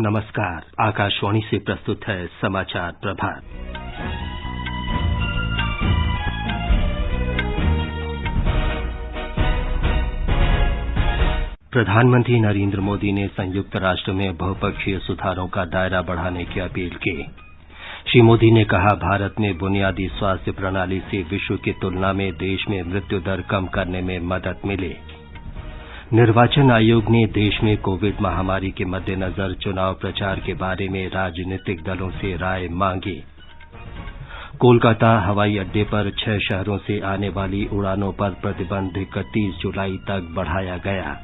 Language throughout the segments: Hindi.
नमस्कार। आकाशवाणी से प्रस्तुत है समाचार प्रभात। प्रधानमंत्री नरेंद्र मोदी ने संयुक्त राष्ट्र में बहुपक्षीय सुधारों का दायरा बढ़ाने की अपील की। श्री मोदी ने कहा, भारत में बुनियादी स्वास्थ्य प्रणाली से विश्व की तुलना में देश में मृत्यु दर कम करने में मदद मिली। निर्वाचन आयोग ने देश में कोविड महामारी के मद्देनजर चुनाव प्रचार के बारे में राजनीतिक दलों से राय मांगी। कोलकाता हवाई अड्डे पर 6 शहरों से आने वाली उड़ानों पर प्रतिबंध 31 जुलाई तक बढ़ाया गया।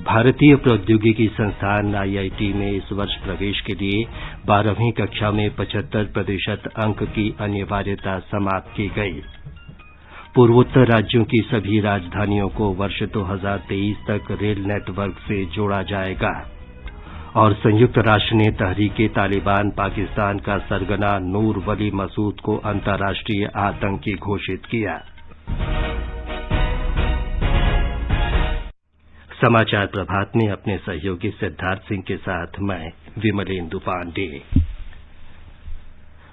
भारतीय प्रौद्योगिकी संस्थान IIT में इस वर्ष प्रवेश के लिए 12वीं कक्षा में 75% अंक की अनिवार्यता समाप्त की गई। पूर्वोत्तर राज्यों की सभी राजधानियों को वर्ष 2023 तक रेल नेटवर्क से जोड़ा जाएगा। और संयुक्त राष्ट्र ने तहरीके तालिबान पाकिस्तान का सरगना नूर वली मसूद को अंतर्राष्ट्रीय आतंकी घोषित किया। समाचार प्रभात में अपने सहयोगी सिद्धार्थ सिंह के साथ मैं विमलेंदु पांडे।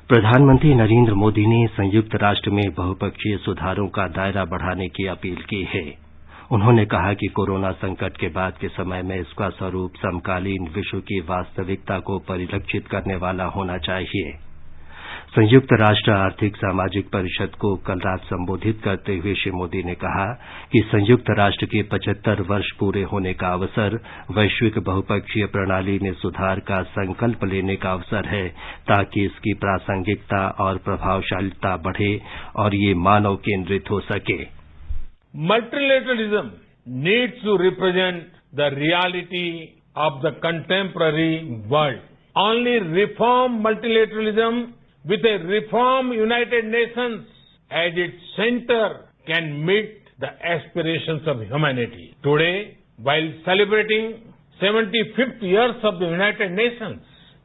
प्रधानमंत्री नरेंद्र मोदी ने संयुक्त राष्ट्र में बहुपक्षीय सुधारों का दायरा बढ़ाने की अपील की है। उन्होंने कहा कि कोरोना संकट के बाद के समय में इसका स्वरूप समकालीन विश्व की वास्तविकता को परिलक्षित करने वाला होना चाहिए। संयुक्त राष्ट्र आर्थिक सामाजिक परिषद को कल रात संबोधित करते हुए श्री मोदी ने कहा कि संयुक्त राष्ट्र के 75 वर्ष पूरे होने का अवसर वैश्विक बहुपक्षीय प्रणाली में सुधार का संकल्प लेने का अवसर है, ताकि इसकी प्रासंगिकता और प्रभावशीलता बढ़े और ये मानव केंद्रित हो सके। Multilateralism needs to represent the reality of the contemporary world. Only reform multilateralism with a reformed United Nations as its center can meet the aspirations of humanity. Today, while celebrating 75th years of the United Nations,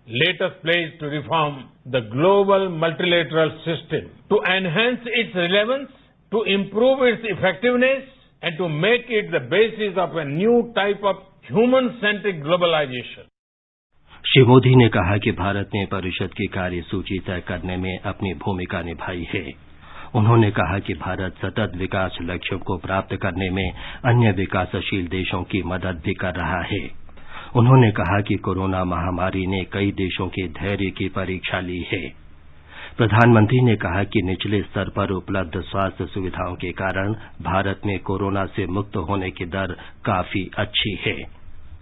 let us pledge to reform the global multilateral system, to enhance its relevance, to improve its effectiveness, and to make it the basis of a new type of human-centric globalization. Shri Modi ने कहा कि भारत ने परिषद की कार्यसूची तय करने में अपनी भूमिका निभाई है। उन्होंने कहा कि भारत सतत विकास लक्ष्यों को प्राप्त करने में अन्य विकासशील देशों की मदद भी कर रहा है। उन्होंने कहा कि कोरोना महामारी ने कई देशों के धैर्य की परीक्षा ली है। प्रधानमंत्री ने कहा कि निचले स्तर पर उपलब्ध स्वास्थ्य सुविधाओं के कारण भारत में कोरोना से मुक्त होने की दर काफी अच्छी है।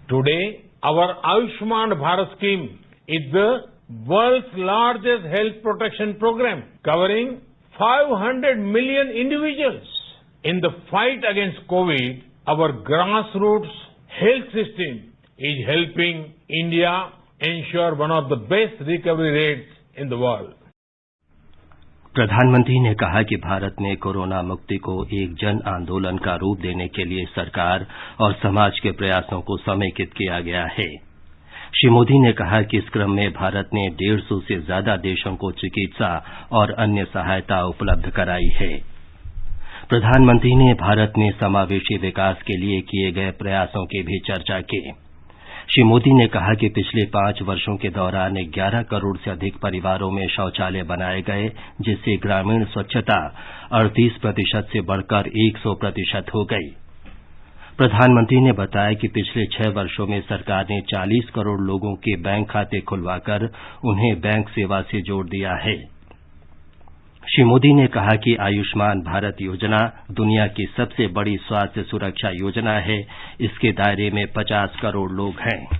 Today our Ayushman Bharat scheme is the world's largest health protection program, covering 500 million individuals. In the fight against COVID, our grassroots health system is helping India ensure one of the best recovery rates in the world. प्रधानमंत्री ने कहा कि भारत में कोरोना मुक्ति को एक जन आंदोलन का रूप देने के लिए सरकार और समाज के प्रयासों को समेकित किया गया है। श्री मोदी ने कहा कि इस क्रम में भारत ने 150 से ज्यादा देशों को चिकित्सा और अन्य सहायता उपलब्ध कराई है। प्रधानमंत्री ने भारत में समावेशी विकास के लिए किए गए प्रयासों की भी चर्चा की। श्री मोदी ने कहा कि पिछले 5 वर्षों के दौरान 11 करोड़ से अधिक परिवारों में शौचालय बनाए गए, जिससे ग्रामीण स्वच्छता 38% से बढ़कर 100% हो गई। प्रधानमंत्री ने बताया कि पिछले 6 वर्षों में सरकार ने 40 करोड़ लोगों के बैंक खाते खुलवाकर उन्हें बैंक सेवा से जोड़ दिया है। श्री मोदी ने कहा कि आयुष्मान भारत योजना दुनिया की सबसे बड़ी स्वास्थ्य सुरक्षा योजना है। इसके दायरे में 50 करोड़ लोग हैं।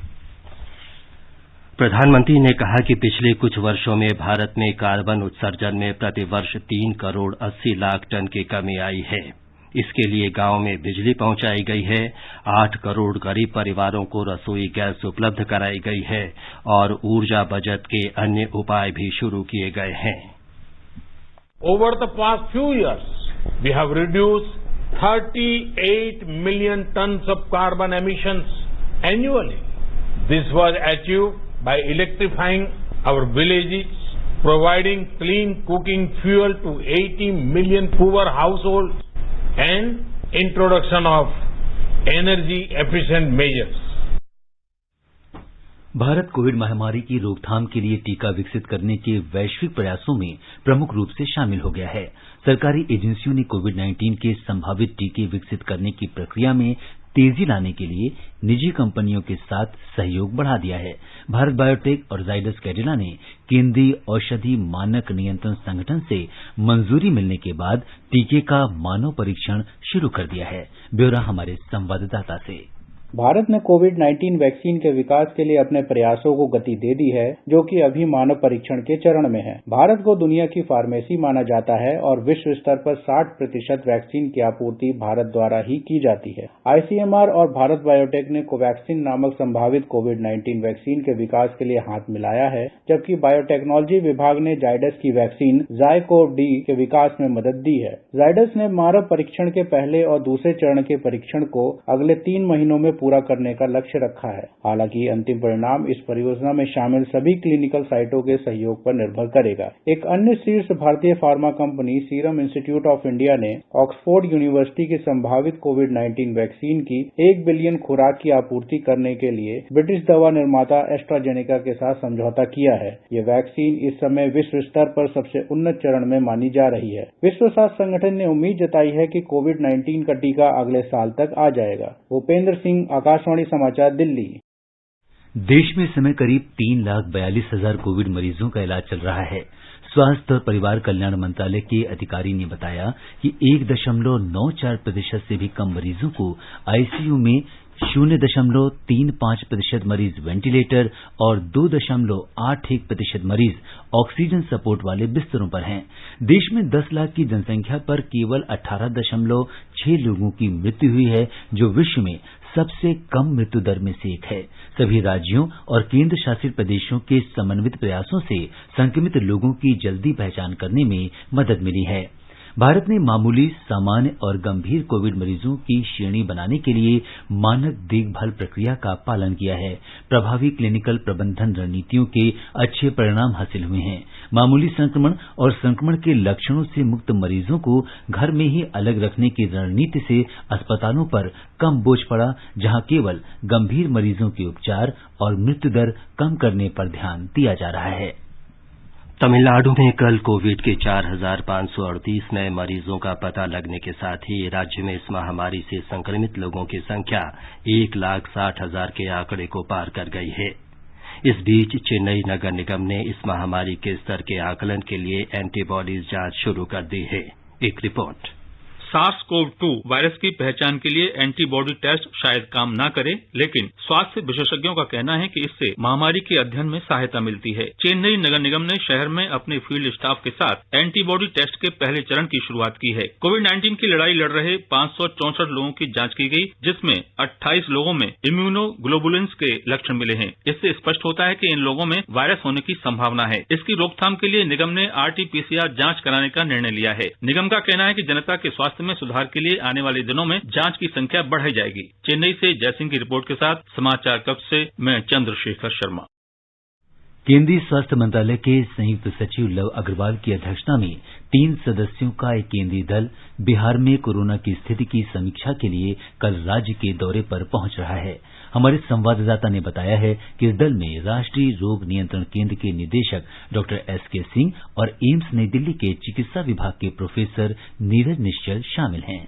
प्रधानमंत्री ने कहा कि पिछले कुछ वर्षों में भारत में कार्बन उत्सर्जन में प्रतिवर्ष 3 करोड़ 80 लाख टन की कमी आई है। इसके लिए गांव में बिजली पहुंचाई गई है, 8 करोड़ गरीब परिवारों को रसोई गैस उपलब्ध कराई गई है और ऊर्जा बचत के अन्य उपाय भी शुरू किए गए हैं। Over the past few years, we have reduced 38 million tons of carbon emissions annually. This was achieved by electrifying our villages, providing clean cooking fuel to 80 million poor households, and introduction of energy efficient measures. Bharat Covid महामारी की रोकथाम के लिए टीका विकसित करने के वैश्विक प्रयासों में प्रमुख रूप से शामिल हो गया है। सरकारी एजेंसियों ने कोविड-19 के संभावित टीके विकसित करने की प्रक्रिया में तेजी लाने के लिए निजी कंपनियों के साथ सहयोग बढ़ा दिया है। भारत बायोटेक और जाइडस कैडिला ने केंद्रीय औषधि मानक नियंत्रण संगठन से मंजूरी मिलने के बाद टीके का मानव परीक्षण शुरू कर दिया है। ब्यौरा हमारे संवाददाता से। भारत ने कोविड-19 वैक्सीन के विकास के लिए अपने प्रयासों को गति दे दी है, जो कि अभी मानव परीक्षण के चरण में है। भारत को दुनिया की फार्मेसी माना जाता है और विश्व स्तर पर 60% वैक्सीन की आपूर्ति भारत द्वारा ही की जाती है। आईसीएमआर और भारत बायोटेक ने कोवैक्सीन नामक संभावित कोविड-19 वैक्सीन के विकास के लिए हाथ मिलाया है, जबकि बायोटेक्नोलॉजी विभाग ने जाइडस की वैक्सीन ज़ायकोव-डी के विकास में मदद दी है। जाइडस ने मानव परीक्षण के पहले और दूसरे चरण के परीक्षण को अगले 3 महीनों में पूरा करने का लक्ष्य रखा है। हालांकि अंतिम परिणाम इस परियोजना में शामिल सभी क्लिनिकल साइटों के सहयोग पर निर्भर करेगा। एक अन्य शीर्ष भारतीय pharma company serum institute of India ने ऑक्सफोर्ड यूनिवर्सिटी की संभावित कोविड-19 वैक्सीन की 1 बिलियन खुराक की आपूर्ति करने के लिए ब्रिटिश दवा निर्माता एस्ट्राजेनेका के साथ समझौता किया है। ये वैक्सीन इस समय विश्व स्तर पर सबसे उन्नत चरण में मानी जा रही है। विश्व स्वास्थ्य संगठन ने उम्मीद जताई है कि कोविड-19 का टीका अगले साल तक आ जाएगा। भूपेंद्र सिंह, आकाशवाणी समाचार, दिल्ली। देश में इस समय करीब 3,42,000 कोविड मरीजों का इलाज चल रहा है। स्वास्थ्य और परिवार कल्याण मंत्रालय के अधिकारी ने बताया कि 1.94% से भी कम मरीजों को आईसीयू में, 0.35% मरीज वेंटिलेटर और 2.81% मरीज ऑक्सीजन सपोर्ट वाले बिस्तरों पर हैं। देश में 10 लाख की जनसंख्या पर केवल 18.6 लोगों की मृत्यु हुई है, जो विश्व में सबसे कम मृत्यु दर में से एक है। सभी राज्यों और केंद्र शासित प्रदेशों के समन्वित प्रयासों से संक्रमित लोगों की जल्दी पहचान करने में मदद मिली है। भारत ने मामूली, सामान्य और गंभीर कोविड मरीजों की श्रेणी बनाने के लिए मानक देखभाल प्रक्रिया का पालन किया है। प्रभावी क्लिनिकल प्रबंधन रणनीतियों के अच्छे परिणाम हासिल हुए हैं। मामूली संक्रमण और संक्रमण के लक्षणों से मुक्त मरीजों को घर में ही अलग रखने की रणनीति से अस्पतालों पर कम बोझ पड़ा, जहां केवल गंभीर मरीजों के उपचार और मृत्यु दर कम करने पर ध्यान दिया जा रहा है। तमिलनाडु में कल कोविड के 4,538 नए मरीजों का पता लगने के साथ ही राज्य में इस महामारी से संक्रमित लोगों की संख्या 1,60,000 के आंकड़े को पार कर गई है। इस बीच चेन्नई नगर निगम ने इस महामारी के स्तर के आकलन के लिए एंटीबॉडीज जांच शुरू कर दी है। एक रिपोर्ट। SARS-CoV-2 वायरस की पहचान के लिए एंटीबॉडी टेस्ट शायद काम न करे, लेकिन स्वास्थ्य विशेषज्ञों का कहना है कि इससे महामारी के अध्ययन में सहायता मिलती है। चेन्नई नगर निगम ने शहर में अपने फील्ड स्टाफ के साथ एंटीबॉडी टेस्ट के पहले चरण की शुरुआत की है। कोविड-19 की लड़ाई लड़ रहे 564 लोगों की जांच की गई, जिसमें 28 लोगों में इम्यूनोग्लोबुलिन्स के लक्षण मिले हैं। इससे स्पष्ट होता है कि इन लोगों में वायरस होने की संभावना है। इसकी रोकथाम के लिए निगम ने RT-PCR जांच कराने का निर्णय लिया है। निगम का कहना है कि जनता के स्वास्थ्य में सुधार के लिए आने वाले दिनों में जांच की संख्या बढ़ाई जाएगी। चेन्नई से जयसिंह की रिपोर्ट के साथ समाचार कक्ष से मैं चंद्रशेखर शर्मा। केंद्रीय स्वास्थ्य मंत्रालय के संयुक्त सचिव लव अग्रवाल की अध्यक्षता में 3 सदस्यों का एक केंद्रीय दल बिहार में कोरोना की स्थिति की समीक्षा के लिए कल राज्य के दौरे पर पहुंच रहा है। हमारे संवाददाता ने बताया है कि इस दल में राष्ट्रीय रोग नियंत्रण केंद्र के निदेशक डॉक्टर SK सिंह और एम्स नई दिल्ली के चिकित्सा विभाग के प्रोफेसर नीरज निश्चल शामिल हैं।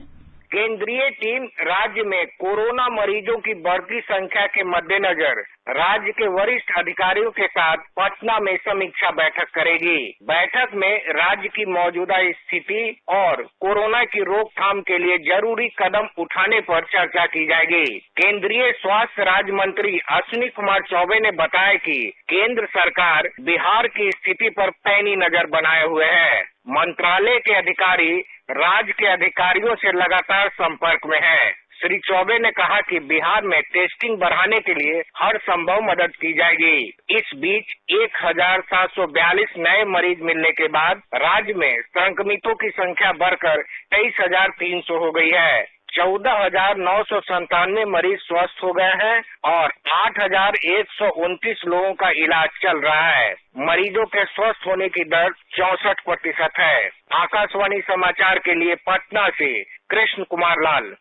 केंद्रीय टीम राज्य में कोरोना मरीजों की बढ़ती संख्या के मद्देनजर राज्य के वरिष्ठ अधिकारियों के साथ पटना में समीक्षा बैठक करेगी। बैठक में राज्य की मौजूदा स्थिति और कोरोना की रोकथाम के लिए जरूरी कदम उठाने पर चर्चा की जाएगी। केंद्रीय स्वास्थ्य राज्य मंत्री अश्विनी कुमार चौबे ने बताया कि केंद्र सरकार बिहार की स्थिति पर पैनी नजर बनाए हुए है। मंत्रालय के अधिकारी राज्य के अधिकारियों से लगातार संपर्क में हैं। श्री चौबे ने कहा कि बिहार में टेस्टिंग बढ़ाने के लिए हर संभव मदद की जाएगी। इस बीच 1,742 नए मरीज मिलने के बाद राज्य में संक्रमितों की संख्या बढ़कर 23,300 हो गई है। 14,997 मरीज स्वस्थ हो गए हैं और 8,129 लोगों का इलाज चल रहा है। मरीजों के स्वस्थ होने की दर 64% है। आकाशवाणी समाचार के लिए पटना से कृष्ण कुमार लाल।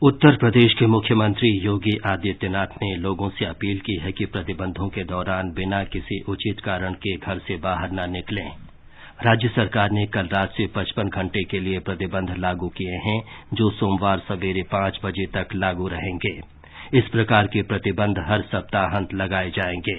उत्तर प्रदेश के मुख्यमंत्री योगी आदित्यनाथ ने लोगों से अपील की है कि प्रतिबंधों के दौरान बिना किसी उचित कारण के घर से बाहर न निकलें। राज्य सरकार ने कल रात से 55 घंटे के लिए प्रतिबंध लागू किए हैं, जो सोमवार सवेरे 5 बजे तक लागू रहेंगे। इस प्रकार के प्रतिबंध हर सप्ताहांत लगाए जाएंगे।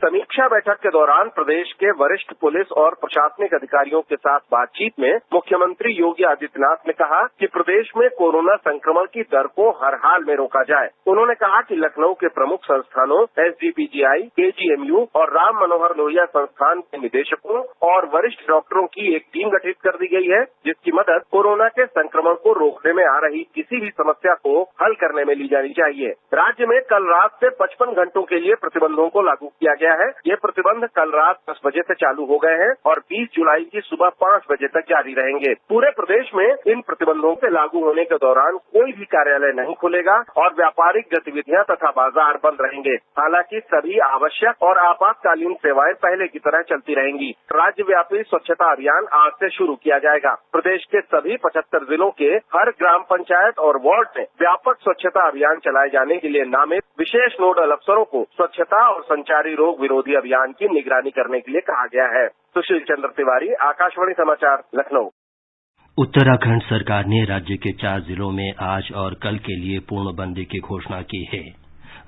समीक्षा बैठक के दौरान प्रदेश के वरिष्ठ पुलिस और प्रशासनिक अधिकारियों के साथ बातचीत में मुख्यमंत्री योगी आदित्यनाथ ने कहा कि प्रदेश में कोरोना संक्रमण की दर को हर हाल में रोका जाए। उन्होंने कहा कि लखनऊ के प्रमुख संस्थानों एसजीपीजीआई, केजीएमयू और राम मनोहर लोहिया संस्थान के निदेशकों और वरिष्ठ डॉक्टरों की एक टीम गठित कर दी गई है, जिसकी मदद कोरोना के संक्रमण को रोकने में आ रही किसी भी समस्या को हल करने में ली जानी चाहिए। राज्य में कल रात से 55 घंटों के लिए प्रतिबंधों को लागू किया गया है। ये प्रतिबंध कल रात 10 बजे से चालू हो गए हैं और 20 जुलाई की सुबह 5 बजे तक जारी रहेंगे। पूरे प्रदेश में इन प्रतिबंधों के लागू होने के दौरान कोई भी कार्यालय नहीं खुलेगा और व्यापारिक गतिविधियां तथा बाजार बंद रहेंगे। हालांकि सभी आवश्यक और आपातकालीन सेवाएं पहले की तरह चलती रहेंगी। राज्यव्यापी स्वच्छता अभियान आज से शुरू किया जाएगा। प्रदेश के सभी 75 जिलों के हर ग्राम पंचायत और वार्ड में व्यापक स्वच्छता अभियान चलाए जाने के लिए नामित विशेष नोडल अफसरों को स्वच्छता और संचारी रोग विरोधी अभियान की निगरानी करने के लिए कहा गया है। सुशील चंद्र तिवारी, आकाशवाणी समाचार, लखनऊ। उत्तराखंड सरकार ने राज्य के 4 जिलों में आज और कल के लिए पूर्णबंदी की घोषणा की है।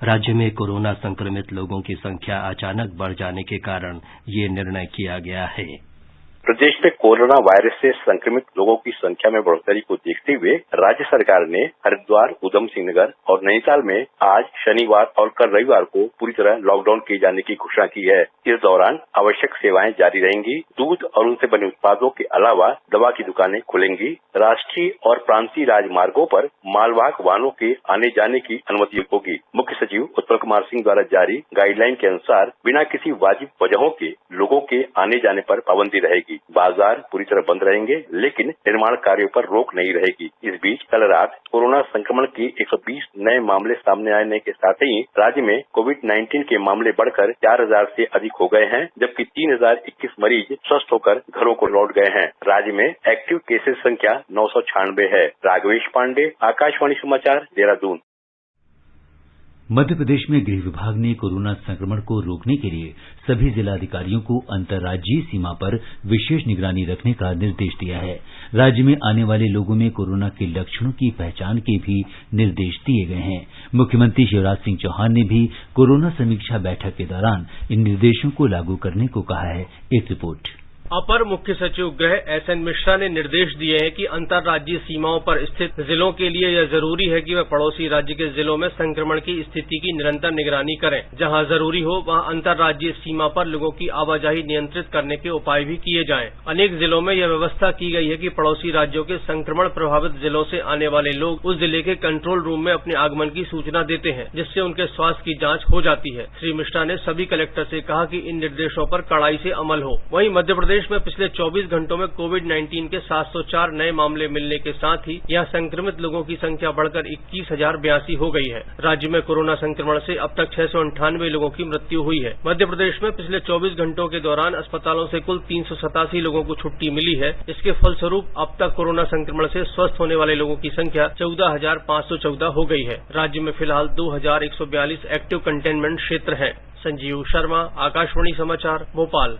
राज्य में कोरोना संक्रमित लोगों की संख्या अचानक बढ़ जाने के कारण ये निर्णय किया गया है। प्रदेश में कोरोना वायरस से संक्रमित लोगों की संख्या में बढ़ोतरी को देखते हुए राज्य सरकार ने हरिद्वार, उधम सिंह नगर और नैनीताल में आज शनिवार और कल रविवार को पूरी तरह लॉकडाउन किए जाने की घोषणा की है। इस दौरान आवश्यक सेवाएं जारी रहेंगी। दूध और उनसे बने उत्पादों के अलावा दवा की दुकानें खुलेंगी। राष्ट्रीय और प्रांतीय राजमार्गों पर मालवाहक वाहनों के आने जाने की अनुमति होगी। मुख्य सचिव उत्पल कुमार सिंह द्वारा जारी गाइडलाइन के अनुसार बिना किसी वाजिब वजहों के लोगों के आने जाने पर पाबंदी रहेगी। बाजार पूरी तरह बंद रहेंगे, लेकिन निर्माण कार्यों पर रोक नहीं रहेगी। इस बीच कल रात कोरोना संक्रमण के 120 नए मामले सामने आने के साथ ही राज्य में कोविड-19 के मामले बढ़कर 4000 से अधिक हो गए हैं, जबकि 3021 मरीज स्वस्थ होकर घरों को लौट गए हैं। राज्य में एक्टिव केसेस संख्या 996 है। राघवेश पांडे, आकाशवाणी समाचार, देहरादून। मध्य प्रदेश में गृह विभाग ने कोरोना संक्रमण को रोकने के लिए सभी जिलाधिकारियों को अंतर्राज्यीय सीमा पर विशेष निगरानी रखने का निर्देश दिया है। राज्य में आने वाले लोगों में कोरोना के लक्षणों की पहचान के भी निर्देश दिए गए हैं। मुख्यमंत्री शिवराज सिंह चौहान ने भी कोरोना समीक्षा बैठक के दौरान इन निर्देशों को लागू करने को कहा है। एक रिपोर्ट। अपर मुख्य सचिव गृह एसएन मिश्रा ने निर्देश दिए हैं कि अंतर्राज्यीय सीमाओं पर स्थित जिलों के लिए यह जरूरी है कि वे पड़ोसी राज्य के जिलों में संक्रमण की स्थिति की निरंतर निगरानी करें। जहां जरूरी हो वहां अंतर्राज्यीय सीमा पर लोगों की आवाजाही नियंत्रित करने के उपाय भी किए जाएं। अनेक जिलों में यह व्यवस्था की गई है कि पड़ोसी राज्यों के संक्रमण प्रभावित जिलों से आने वाले लोग उस जिले के कंट्रोल रूम में अपने आगमन की सूचना देते हैं, जिससे उनके स्वास्थ्य की जांच हो जाती है। श्री मिश्रा ने सभी कलेक्टर से कहा कि इन निर्देशों पर कड़ाई से अमल हो। वहीं मध्य प्रदेश में पिछले 24 घंटों में कोविड-19 के 704 नए मामले मिलने के साथ ही यहां संक्रमित लोगों की संख्या बढ़कर 21,082 हो गई है। राज्य में कोरोना संक्रमण से अब तक 698 लोगों की मृत्यु हुई है। मध्य प्रदेश में पिछले 24 घंटों के दौरान अस्पतालों से कुल 387 लोगों को छुट्टी मिली है। इसके फलस्वरूप अब तक कोरोना संक्रमण से स्वस्थ होने वाले लोगों की संख्या 14,514 हो गई है। राज्य में फिलहाल 2,142 एक्टिव कंटेनमेंट क्षेत्र हैं। संजीव शर्मा, आकाशवाणी समाचार, भोपाल।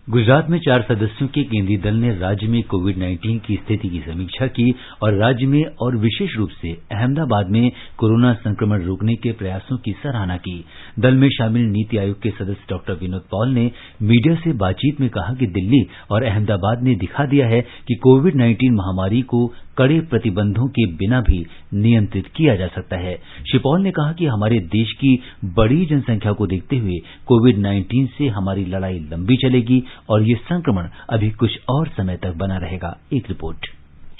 गुजरात में 4 सदस्यों के केंद्रीय दल ने राज्य में कोविड-19 की स्थिति की समीक्षा की और राज्य में और विशेष रूप से अहमदाबाद में कोरोना संक्रमण रोकने के प्रयासों की सराहना की। दल में शामिल नीति आयोग के सदस्य डॉक्टर विनोद पॉल ने मीडिया से बातचीत में कहा कि दिल्ली और अहमदाबाद ने दिखा दिया है कि कोविड-19 महामारी को कड़े प्रतिबंधों के बिना भी नियंत्रित किया जा सकता है। श्री पॉल ने कहा कि हमारे देश की बड़ी जनसंख्या को देखते हुए कोविड-19 से हमारी लड़ाई लंबी चलेगी और ये संक्रमण अभी कुछ और समय तक बना रहेगा। एक रिपोर्ट।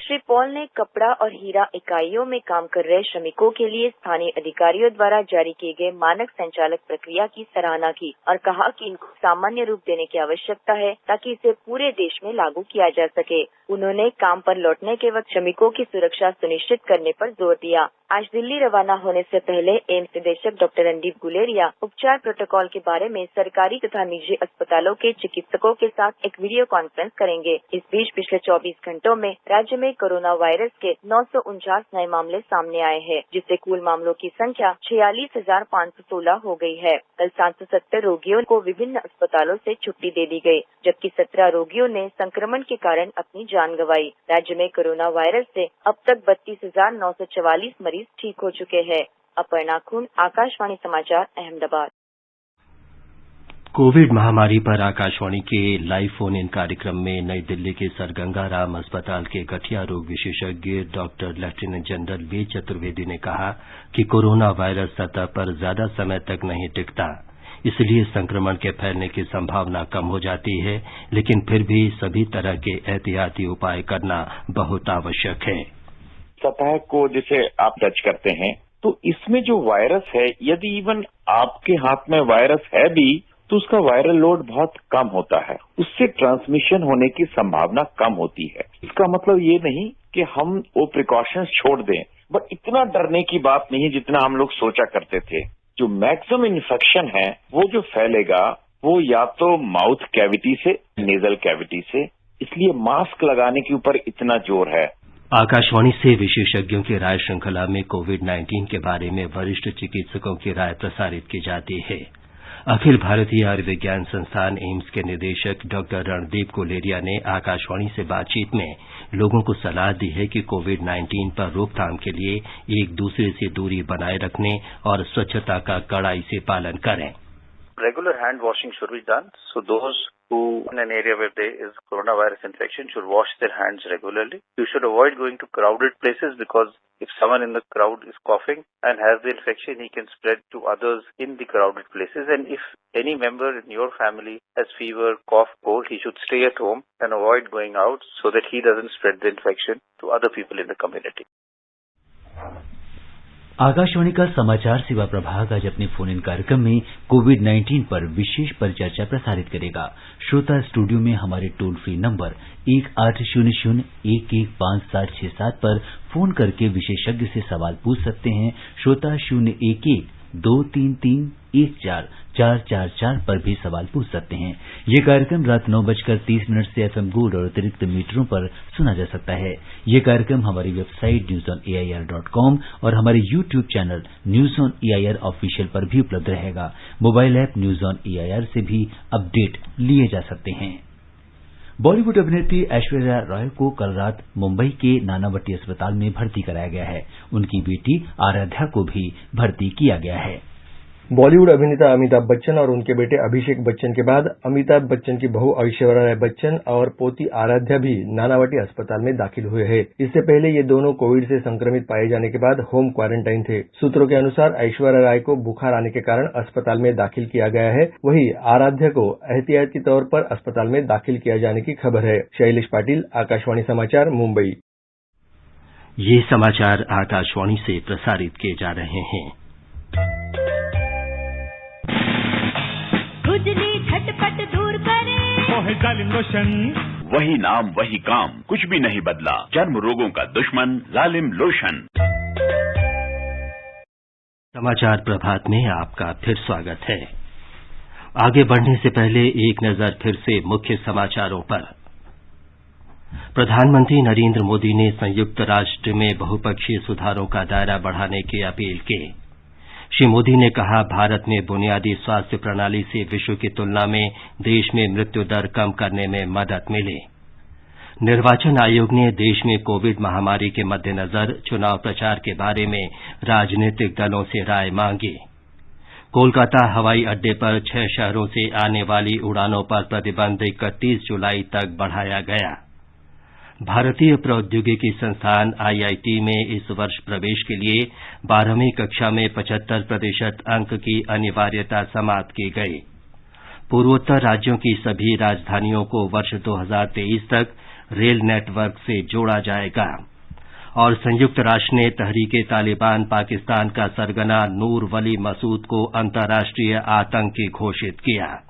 श्री पॉल ने कपड़ा और हीरा इकाइयों में काम कर रहे श्रमिकों के लिए स्थानीय अधिकारियों द्वारा जारी किए गए मानक संचालक प्रक्रिया की सराहना की और कहा कि इनको सामान्य रूप देने की आवश्यकता है ताकि इसे पूरे देश में लागू किया जा सके। उन्होंने काम पर लौटने के वक्त श्रमिकों की सुरक्षा सुनिश्चित करने पर जोर दिया। आज दिल्ली रवाना होने से पहले एम्स निदेशक डॉक्टर रणदीप गुलेरिया उपचार प्रोटोकॉल के बारे में सरकारी तथा निजी अस्पतालों के चिकित्सकों के साथ एक वीडियो कॉन्फ्रेंस करेंगे। इस बीच पिछले 24 घंटों में राज्य में में कोरोना वायरस के 949 नए मामले सामने आए हैं, जिससे कुल मामलों की संख्या 46,516 हो गई है। कल 770 रोगियों को विभिन्न अस्पतालों से छुट्टी दे दी गई, जबकि 17 रोगियों ने संक्रमण के कारण अपनी जान गंवाई। राज्य में कोरोना वायरस से अब तक 32,944 मरीज ठीक हो चुके हैं। अपर्णा खुन, आकाशवाणी समाचार, अहमदाबाद। कोविड महामारी पर आकाशवाणी के लाइव फोन इन कार्यक्रम में नई दिल्ली के सर गंगाराम अस्पताल के गठिया रोग विशेषज्ञ doctor lieutenant general Ved Chaturvedi ने कहा कि कोरोना वायरस सतह पर ज्यादा समय तक नहीं टिकता, इसलिए संक्रमण के फैलने की संभावना कम हो जाती है, लेकिन फिर भी सभी तरह के एहतियाती उपाय करना बहुत आवश्यक है। सतह को जैसे आप टच करते हैं तो इसमें जो वायरस है, यदि इवन आपके हाथ में वायरस है भी तो उसका वायरल लोड बहुत कम होता है, उससे ट्रांसमिशन होने की संभावना कम होती है। इसका मतलब ये नहीं कि हम वो प्रिकॉशंस छोड़ दें, बट इतना डरने की बात नहीं है जितना हम लोग सोचा करते थे। जो मैक्सिमम इन्फेक्शन है वो जो फैलेगा वो या तो माउथ कैविटी से, नेजल कैविटी से, इसलिए मास्क लगाने के ऊपर इतना जोर है। आकाशवाणी से विशेषज्ञों की राय श्रृंखला में कोविड-19 के बारे में वरिष्ठ चिकित्सकों की राय प्रसारित की जाती है। अखिल भारतीय आयुर्विज्ञान संस्थान एम्स के निदेशक डॉक्टर रणदीप गुलेरिया ने आकाशवाणी से बातचीत में लोगों को सलाह दी है कि कोविड-19 पर रोकथाम के लिए एक दूसरे से दूरी बनाए रखने और स्वच्छता का कड़ाई से पालन करें। Regular hand washing should be done. So those who in an area where there is coronavirus infection should wash their hands regularly. You should avoid going to crowded places because if someone in the crowd is coughing and has the infection, he can spread to others in the crowded places. And if any member in your family has fever, cough, cold, he should stay at home and avoid going out so that he doesn't spread the infection to other people in the community. Akashvani का समाचार सेवा प्रभाग आज अपने फोन इन कार्यक्रम में कोविड-19 पर विशेष परिचर्चा प्रसारित करेगा। श्रोता स्टूडियो में हमारे टोल फ्री नंबर 1800-115767 पर फोन करके विशेषज्ञ से सवाल पूछ सकते हैं। श्रोता 011-233-1444 पर भी सवाल पूछ सकते हैं। ये कार्यक्रम रात 9:30 से FM गोल्ड और अतिरिक्त मीटरों पर सुना जा सकता है। ये कार्यक्रम हमारी वेबसाइट newsonair.com और हमारे YouTube channel news on AIR official पर भी उपलब्ध रहेगा। Mobile app news on AIR से भी अपडेट लिए जा सकते हैं। बॉलीवुड अभिनेत्री ऐश्वर्या राय को कल रात मुंबई के नानावटी अस्पताल में भर्ती कराया गया है। उनकी बेटी आराध्या को भी भर्ती किया गया है। बॉलीवुड अभिनेता अमिताभ बच्चन और उनके बेटे अभिषेक बच्चन के बाद अमिताभ बच्चन की बहू ऐश्वर्या राय बच्चन और पोती आराध्या भी नानावटी अस्पताल में दाखिल हुए हैं। इससे पहले ये दोनों कोविड से संक्रमित पाए जाने के बाद होम क्वारंटाइन थे। सूत्रों के अनुसार ऐश्वर्या राय को बुखार आने के कारण अस्पताल में दाखिल किया गया है, वहीं आराध्या को एहतियाती तौर पर अस्पताल में दाखिल किया जाने की खबर है। शैलेश पाटिल, आकाशवाणी समाचार, मुंबई। ये समाचार आकाशवाणी से प्रसारित किए जा रहे हैं। खुजली झटपट दूर करे, मोहे जालिम लोशन, वही नाम वही काम, कुछ भी नहीं बदला, चर्म रोगों का दुश्मन जालिम लोशन। समाचार प्रभात में आपका फिर स्वागत है। आगे बढ़ने से पहले एक नजर फिर से मुख्य समाचारों पर। प्रधानमंत्री नरेंद्र मोदी ने संयुक्त राष्ट्र में बहुपक्षीय सुधारों का दायरा बढ़ाने की अपील की। श्री मोदी ने कहा, भारत में बुनियादी स्वास्थ्य प्रणाली से विश्व की तुलना में देश में मृत्यु दर कम करने में मदद मिली। निर्वाचन आयोग ने देश में कोविड महामारी के मद्देनजर चुनाव प्रचार के बारे में राजनीतिक दलों से राय मांगी। कोलकाता हवाई अड्डे पर 6 शहरों से आने वाली उड़ानों पर प्रतिबंध 31 जुलाई तक बढ़ाया गया। भारतीय प्रौद्योगिकी संस्थान आईआईटी में इस वर्ष प्रवेश के लिए 12वीं कक्षा में 75% अंक की अनिवार्यता समाप्त की गई। पूर्वोत्तर राज्यों की सभी राजधानियों को वर्ष 2023 तक रेल नेटवर्क से जोड़ा जाएगा। और संयुक्त राष्ट्र ने तहरीक-ए-तालिबान पाकिस्तान का सरगना नूर वली मसूद को अंतर्राष्ट्रीय आतंकी घोषित किया।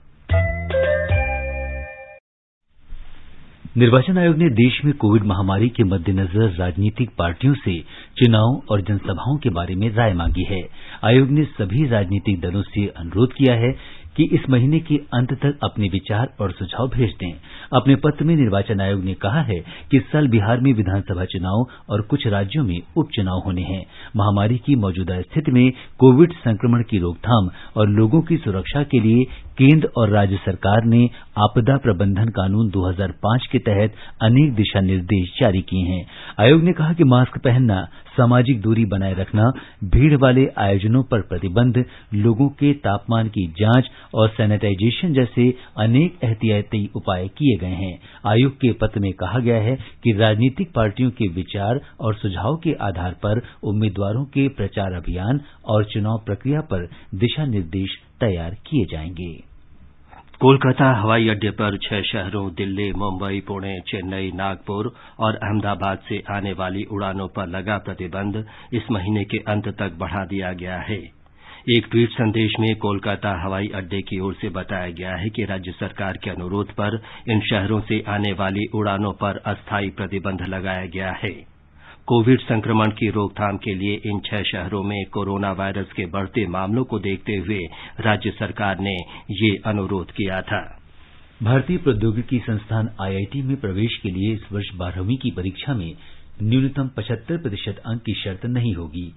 निर्वाचन आयोग ने देश में कोविड महामारी के मद्देनजर राजनीतिक पार्टियों से चुनाव और जनसभाओं के बारे में राय मांगी है। आयोग ने सभी राजनीतिक दलों से अनुरोध किया है कि इस महीने के अंत तक अपने विचार और सुझाव भेज दें। अपने पत्र में निर्वाचन आयोग ने कहा है कि इस साल बिहार में विधानसभा चुनाव और कुछ राज्यों में उपचुनाव होने हैं। महामारी की मौजूदा स्थिति में कोविड संक्रमण की रोकथाम और लोगों की सुरक्षा के लिए केंद्र और राज्य सरकार ने आपदा प्रबंधन कानून 2005 के तहत अनेक दिशा निर्देश जारी किए हैं। आयोग ने कहा कि मास्क पहनना, सामाजिक दूरी बनाए रखना, भीड़ वाले आयोजनों पर प्रतिबंध, लोगों के तापमान की जांच और सैनिटाइजेशन जैसे अनेक एहतियाती उपाय किए गए हैं। आयोग के पत्र में कहा गया है कि राजनीतिक पार्टियों के विचार और सुझाव के आधार पर उम्मीदवारों के प्रचार अभियान और चुनाव प्रक्रिया पर दिशा निर्देश तैयार किए जाएंगे। कोलकाता हवाई अड्डे पर 6 शहरों दिल्ली, मुंबई, पुणे, चेन्नई, नागपुर और अहमदाबाद से आने वाली उड़ानों पर लगा प्रतिबंध इस महीने के अंत तक बढ़ा दिया गया है। एक ट्वीट संदेश में कोलकाता हवाई अड्डे की ओर से बताया गया है कि राज्य सरकार के अनुरोध पर इन शहरों से आने वाली उड़ानों पर अस्थायी प्रतिबंध लगाया गया है। कोविड संक्रमण की रोकथाम के लिए इन 6 शहरों में कोरोना वायरस के बढ़ते मामलों को देखते हुए राज्य सरकार ने ये अनुरोध किया था। भारतीय प्रौद्योगिकी संस्थान आईआईटी में प्रवेश के लिए इस वर्ष 12वीं की परीक्षा में न्यूनतम 75% अंक की शर्त नहीं होगी।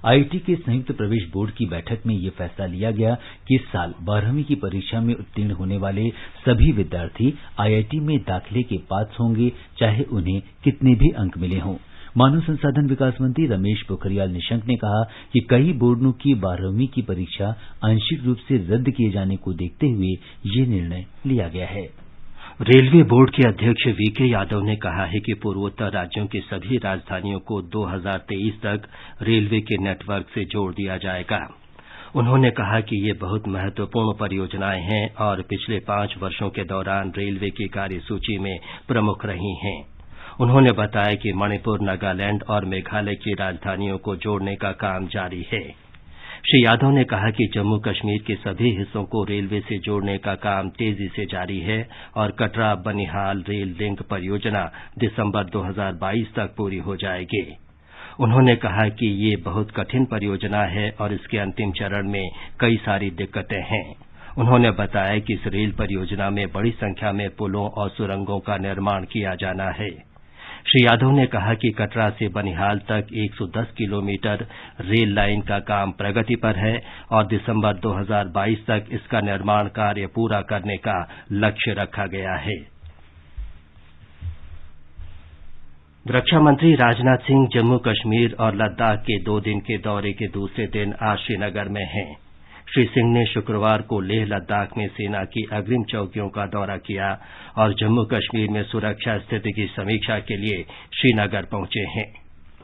आईआईटी के संयुक्त प्रवेश बोर्ड की बैठक में यह फैसला लिया गया कि इस साल 12वीं की परीक्षा में उत्तीर्ण होने वाले सभी विद्यार्थी आईआईटी में दाखिले के पात्र होंगे, चाहे उन्हें कितने भी अंक मिले हों। मानव संसाधन विकास मंत्री रमेश पोखरियाल निशंक ने कहा कि कई बोर्डों की 12वीं की परीक्षा आंशिक रूप से रद्द किए जाने को देखते हुए ये निर्णय लिया गया है। रेलवे बोर्ड के अध्यक्ष वीके यादव ने कहा है कि पूर्वोत्तर राज्यों की सभी राजधानियों को 2023 तक रेलवे के नेटवर्क से जोड़ दिया जाएगा। उन्होंने कहा कि ये बहुत महत्वपूर्ण परियोजनाएं हैं और पिछले 5 वर्षों के दौरान रेलवे की कार्यसूची में प्रमुख रही हैं। उन्होंने बताया कि मणिपुर, नागालैंड और मेघालय की राजधानियों को जोड़ने का काम जारी है। श्री यादव ने कहा कि जम्मू कश्मीर के सभी हिस्सों को रेलवे से जोड़ने का काम तेजी से जारी है और कटरा बनिहाल रेल लिंक परियोजना दिसंबर 2022 तक पूरी हो जाएगी। उन्होंने कहा कि ये बहुत कठिन परियोजना है और इसके अंतिम चरण में कई सारी दिक्कतें हैं। उन्होंने बताया कि इस रेल परियोजना में बड़ी संख्या में पुलों और सुरंगों का निर्माण किया जाना है। श्री यादव ने कहा कि कटरा से बनिहाल तक 110 किलोमीटर रेल लाइन का काम प्रगति पर है और दिसंबर 2022 तक इसका निर्माण कार्य पूरा करने का लक्ष्य रखा गया है। रक्षा मंत्री राजनाथ सिंह जम्मू कश्मीर और लद्दाख के 2 दिन के दौरे के दूसरे दिन आज श्रीनगर में हैं। श्री सिंह ने शुक्रवार को लेह लद्दाख में सेना की अग्रिम चौकियों का दौरा किया और जम्मू कश्मीर में सुरक्षा स्थिति की समीक्षा के लिए श्रीनगर पहुंचे हैं।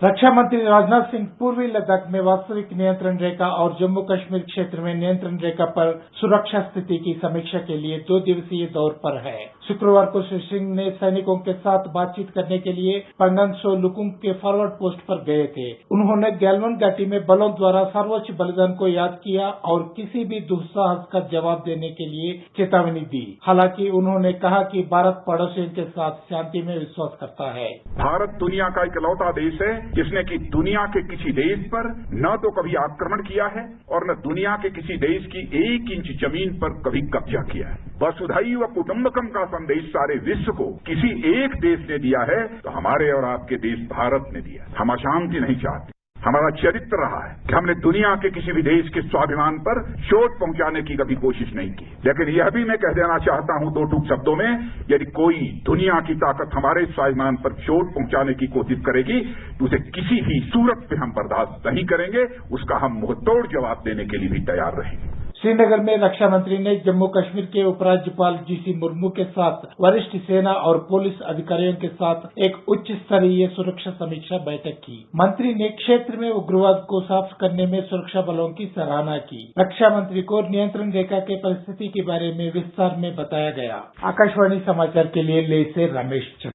रक्षा मंत्री राजनाथ सिंह पूर्वी लद्दाख में वास्तविक नियंत्रण रेखा और जम्मू कश्मीर क्षेत्र में नियंत्रण रेखा पर सुरक्षा स्थिति की समीक्षा के लिए 2 दिवसीय दौरे पर है। शुक्रवार को श्री सिंह ने सैनिकों के साथ बातचीत करने के लिए पंगन सो लुकुम के फॉरवर्ड पोस्ट पर गए थे। उन्होंने गैलवन घाटी में बलों द्वारा सर्वोच्च बलिदान को याद किया और किसी भी दुस्साहस का जवाब देने के लिए चेतावनी दी। हालांकि उन्होंने कहा कि भारत पड़ोसियों के साथ शांति में विश्वास करता है। भारत दुनिया का इकलौता देश है जिसने कि दुनिया के किसी देश पर न तो कभी आक्रमण किया है और न दुनिया के किसी देश की 1 इंच जमीन पर कभी कब्जा किया है। वसुधैव कुटुंबकम का संदेश सारे विश्व को किसी एक देश ने दिया है तो हमारे और आपके देश भारत ने दिया। हम अशांति नहीं चाहते। हमारा चरित्र रहा है कि हमने दुनिया के किसी भी देश के स्वाभिमान पर चोट पहुंचाने की कभी कोशिश नहीं की। लेकिन यह भी मैं कह देना चाहता हूं 2 टूक शब्दों में, यदि कोई दुनिया की ताकत हमारे स्वाभिमान पर चोट पहुंचाने की कोशिश करेगी तो उसे किसी भी सूरत पे हम बर्दाश्त नहीं करेंगे। उसका हम मुंहतोड़ जवाब देने के लिए भी तैयार रहेंगे। श्रीनगर में रक्षा मंत्री ने जम्मू कश्मीर के उपराज्यपाल जीसी मुर्मू के साथ वरिष्ठ सेना और पुलिस अधिकारियों के साथ एक उच्च स्तरीय सुरक्षा समीक्षा बैठक की। मंत्री ने क्षेत्र में उग्रवाद को साफ करने में सुरक्षा बलों की सराहना की। रक्षा मंत्री को नियंत्रण रेखा के परिस्थिति के बारे में विस्तार में बताया गया। आकाशवाणी समाचार के लिए लेह से रमेश चंद।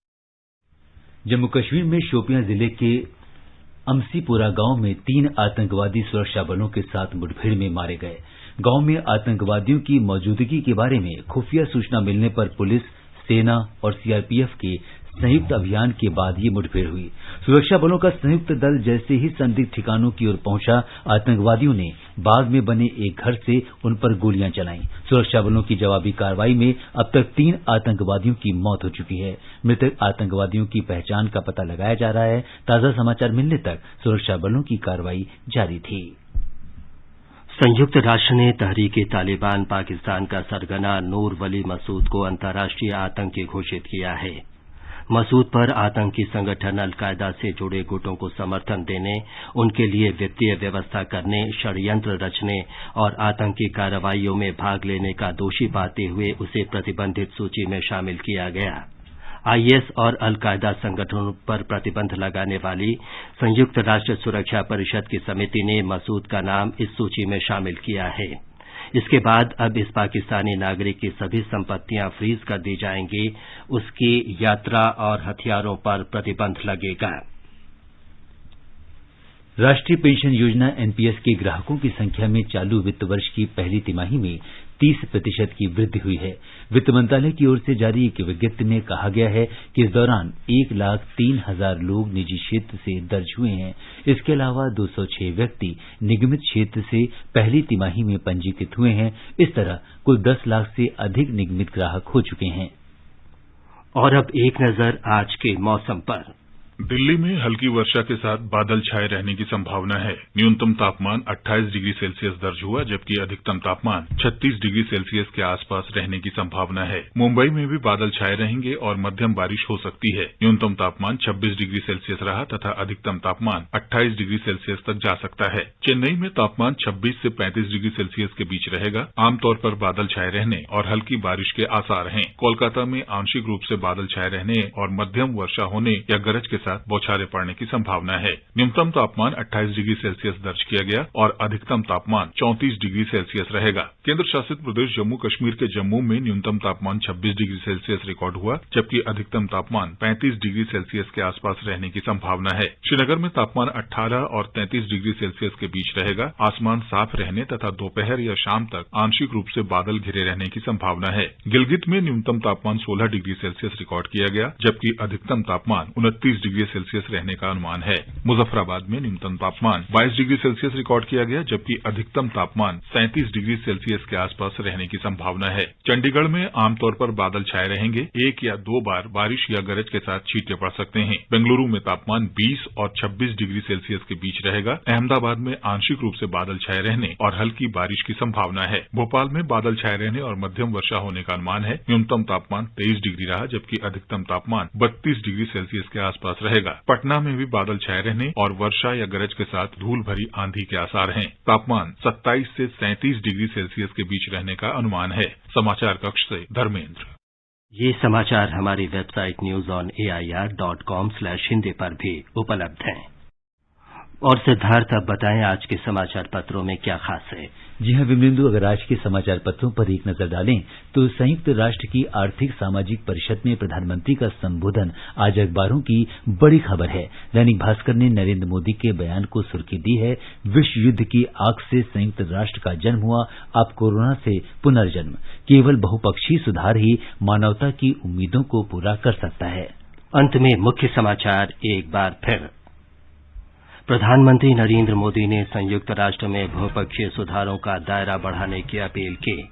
जम्मू कश्मीर में शोपियां जिले के अमसीपुरा गांव में 3 आतंकवादी सुरक्षा बलों के साथ मुठभेड़ में मारे गए। गांव में आतंकवादियों की मौजूदगी के बारे में खुफिया सूचना मिलने पर पुलिस, सेना और सीआरपीएफ के संयुक्त अभियान के बाद ये मुठभेड़ हुई। सुरक्षा बलों का संयुक्त दल जैसे ही संदिग्ध ठिकानों की ओर पहुंचा, आतंकवादियों ने बाग में बने एक घर से उन पर गोलियां चलाईं। सुरक्षा बलों की जवाबी कार्रवाई में अब तक 3 आतंकवादियों की मौत हो चुकी है। मृतक आतंकवादियों की पहचान का पता लगाया जा रहा है। ताजा समाचार मिलने तक सुरक्षा बलों की कार्रवाई जारी थी। संयुक्त राष्ट्र ने तहरीक-ए-तालिबान पाकिस्तान का सरगना नूर वली मसूद को अंतर्राष्ट्रीय आतंकी घोषित किया है। मसूद पर आतंकी संगठन अल-कायदा से जुड़े गुटों को समर्थन देने, उनके लिए वित्तीय व्यवस्था करने, षड्यंत्र रचने और आतंकी कार्रवाइयों में भाग लेने का दोषी पाते हुए उसे प्रतिबंधित सूची में शामिल किया गया। आईएस और अल-कायदा संगठनों पर प्रतिबंध लगाने वाली संयुक्त राष्ट्र सुरक्षा परिषद की समिति ने मसूद का नाम इस सूची में शामिल किया है। इसके बाद अब इस पाकिस्तानी नागरिक की सभी संपत्तियां फ्रीज कर दी जाएंगी। उसकी यात्रा और हथियारों पर प्रतिबंध लगेगा। राष्ट्रीय पेंशन योजना एनपीएस के ग्राहकों की संख्या में चालू वित्त वर्ष की पहली तिमाही में 30% की वृद्धि हुई है। वित्त मंत्रालय की ओर से जारी एक विज्ञप्ति में कहा गया है कि इस दौरान 1,03,000 लोग निजी क्षेत्र से दर्ज हुए हैं। इसके अलावा 206 व्यक्ति निगमित क्षेत्र से पहली तिमाही में पंजीकृत हुए हैं। इस तरह कुल 10 लाख से अधिक निगमित ग्राहक हो चुके हैं। और अब एक नजर आज के मौसम पर। दिल्ली में हल्की वर्षा के साथ बादल छाए रहने की संभावना है। न्यूनतम तापमान 28 डिग्री सेल्सियस दर्ज हुआ, जबकि अधिकतम तापमान 36 डिग्री सेल्सियस के आसपास रहने की संभावना है। मुंबई में भी बादल छाए रहेंगे और मध्यम बारिश हो सकती है। न्यूनतम तापमान 26 डिग्री सेल्सियस रहा तथा अधिकतम तापमान 28 डिग्री सेल्सियस तक जा सकता है। चेन्नई में तापमान 26 से 35 डिग्री सेल्सियस के बीच रहेगा। आमतौर पर बादल छाए रहने और हल्की बारिश के आसार हैं। कोलकाता में आंशिक रूप से बादल छाए रहने और मध्यम वर्षा होने या गरज के बौछारें पड़ने की संभावना है। न्यूनतम तापमान 28 डिग्री सेल्सियस दर्ज किया गया और अधिकतम तापमान 34 डिग्री सेल्सियस रहेगा। केंद्र शासित प्रदेश जम्मू कश्मीर के जम्मू में न्यूनतम तापमान 26 डिग्री सेल्सियस रिकॉर्ड हुआ, जबकि अधिकतम तापमान 35 डिग्री सेल्सियस के आसपास रहने की संभावना है। श्रीनगर में तापमान 18 और 33 डिग्री सेल्सियस के बीच रहेगा। आसमान साफ रहने तथा दोपहर या शाम तक आंशिक रूप से बादल घिरे रहने की संभावना है। गिलगित में न्यूनतम तापमान 16 डिग्री सेल्सियस रिकॉर्ड किया गया, जबकि अधिकतम तापमान 29 डिग्री सेल्सियस रहने का अनुमान है। मुजफ्फराबाद में न्यूनतम तापमान 22 डिग्री सेल्सियस रिकॉर्ड किया गया, जबकि अधिकतम तापमान 37 डिग्री सेल्सियस के आसपास रहने की संभावना है। चंडीगढ़ में आमतौर पर बादल छाए रहेंगे। 1 या 2 बार बारिश या गरज के साथ छींटे पड़ सकते हैं। बेंगलुरु में तापमान 20 और 26 डिग्री सेल्सियस के बीच रहेगा। अहमदाबाद में आंशिक रूप से बादल छाए रहने और हल्की बारिश की संभावना है। भोपाल में बादल छाए रहने और मध्यम वर्षा होने का अनुमान है। न्यूनतम तापमान 23 डिग्री रहा, जबकि अधिकतम तापमान 32 डिग्री सेल्सियस के आसपास रहेगा। पटना में भी बादल छाए रहने और वर्षा या गरज के साथ धूल भरी आंधी के आसार हैं। तापमान 27 से 37 डिग्री सेल्सियस के बीच रहने का अनुमान है। समाचार कक्ष से धर्मेंद्र। ये समाचार हमारी वेबसाइट newsonair.com/hindi पर भी उपलब्ध हैं। और सिद्धार्थ, अब बताएं आज के समाचार पत्रों में क्या खास है। जी हां विमलेंदु, अगर आज के समाचार पत्रों पर एक नजर डालें तो संयुक्त राष्ट्र की आर्थिक सामाजिक परिषद में प्रधानमंत्री का संबोधन आज अखबारों की बड़ी खबर है। दैनिक भास्कर ने नरेंद्र मोदी के बयान को सुर्खी दी है, विश्व युद्ध की आग से संयुक्त राष्ट्र का जन्म हुआ, अब कोरोना से पुनर्जन्म, केवल बहुपक्षीय सुधार ही मानवता की उम्मीदों को पूरा कर सकता है। अंत में मुख्य समाचार एक बार फिर। प्रधानमंत्री नरेंद्र मोदी ने संयुक्त राष्ट्र में बहुपक्षीय सुधारों का दायरा बढ़ाने की अपील की।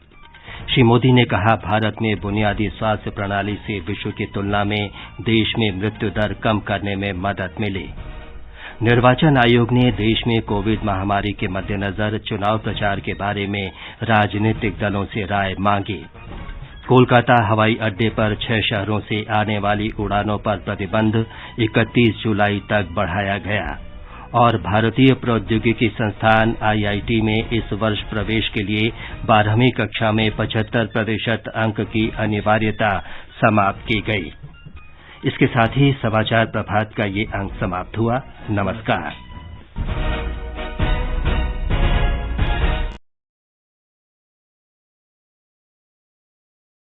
श्री मोदी ने कहा, भारत में बुनियादी स्वास्थ्य प्रणाली से विश्व की तुलना में देश में मृत्यु दर कम करने में मदद मिली। निर्वाचन आयोग ने देश में कोविड महामारी के मद्देनजर चुनाव प्रचार के बारे में राजनीतिक दलों से राय मांगी। कोलकाता हवाई अड्डे पर 6 शहरों से आने वाली उड़ानों पर प्रतिबंध 31 जुलाई तक बढ़ाया गया। और भारतीय प्रौद्योगिकी संस्थान IIT में इस वर्ष प्रवेश के लिए 12वीं कक्षा में 75% अंक की अनिवार्यता समाप्त की गई। इसके साथ ही समाचार प्रभात का ये अंक समाप्त हुआ। नमस्कार।